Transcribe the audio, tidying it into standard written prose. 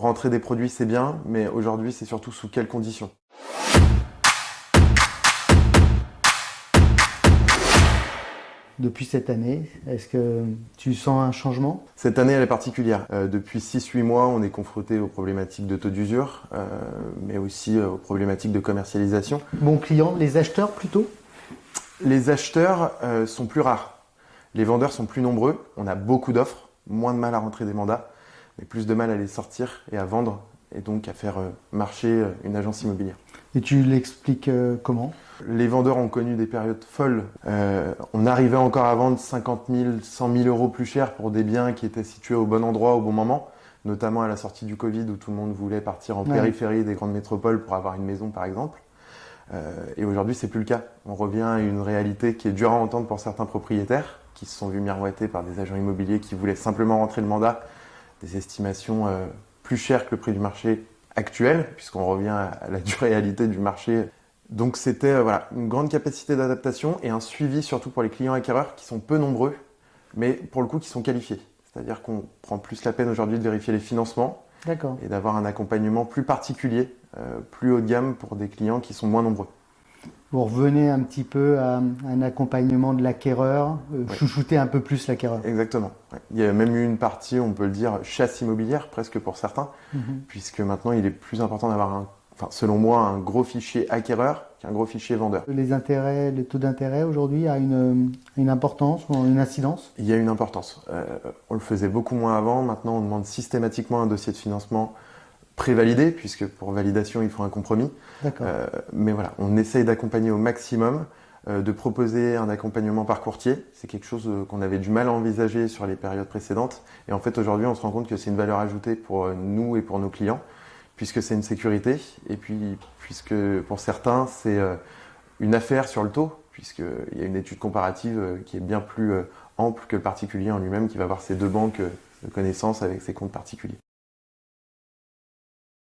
rentrer des produits, c'est bien, mais aujourd'hui, c'est surtout sous quelles conditions. Depuis cette année, est-ce que tu sens un changement? Cette année, elle est particulière. Depuis 6-8 mois, on est confronté aux problématiques de taux d'usure, mais aussi aux problématiques de commercialisation. Bon client, les acheteurs plutôt? Les acheteurs sont plus rares. Les vendeurs sont plus nombreux. On a beaucoup d'offres, moins de mal à rentrer des mandats, mais plus de mal à les sortir et à vendre, et donc à faire marcher une agence immobilière. Et tu l'expliques comment? Les vendeurs ont connu des périodes folles. On arrivait encore à vendre 50 000, 100 000 euros plus cher pour des biens qui étaient situés au bon endroit au bon moment, notamment à la sortie du Covid où tout le monde voulait partir en périphérie des grandes métropoles pour avoir une maison par exemple. Et aujourd'hui, c'est plus le cas. On revient à une réalité qui est dure à entendre pour certains propriétaires qui se sont vus miroiter par des agents immobiliers qui voulaient simplement rentrer le mandat, des estimations plus chères que le prix du marché actuel, puisqu'on revient à la dure réalité du marché. Donc c'était une grande capacité d'adaptation et un suivi surtout pour les clients acquéreurs qui sont peu nombreux, mais pour le coup qui sont qualifiés. C'est-à-dire qu'on prend plus la peine aujourd'hui de vérifier les financements et d'avoir un accompagnement plus particulier, plus haut de gamme pour des clients qui sont moins nombreux. Vous revenez un petit peu à un accompagnement de l'acquéreur, chouchouter un peu plus l'acquéreur. Exactement. Ouais. Il y a même eu une partie, on peut le dire, chasse immobilière presque pour certains, puisque maintenant il est plus important d'avoir selon moi, un gros fichier acquéreur qu'un gros fichier vendeur. Les intérêts, les taux d'intérêt aujourd'hui a une importance ou une incidence? Il y a une importance. On le faisait beaucoup moins avant. Maintenant, on demande systématiquement un dossier de financement prévalidé, puisque pour validation, il faut un compromis. Mais voilà, on essaye d'accompagner au maximum, de proposer un accompagnement par courtier. C'est quelque chose qu'on avait du mal à envisager sur les périodes précédentes. Et en fait, aujourd'hui, on se rend compte que c'est une valeur ajoutée pour nous et pour nos clients, puisque c'est une sécurité, et puis puisque pour certains, c'est une affaire sur le taux, puisqu'il y a une étude comparative qui est bien plus ample que le particulier en lui-même, qui va avoir ses deux banques de connaissances avec ses comptes particuliers.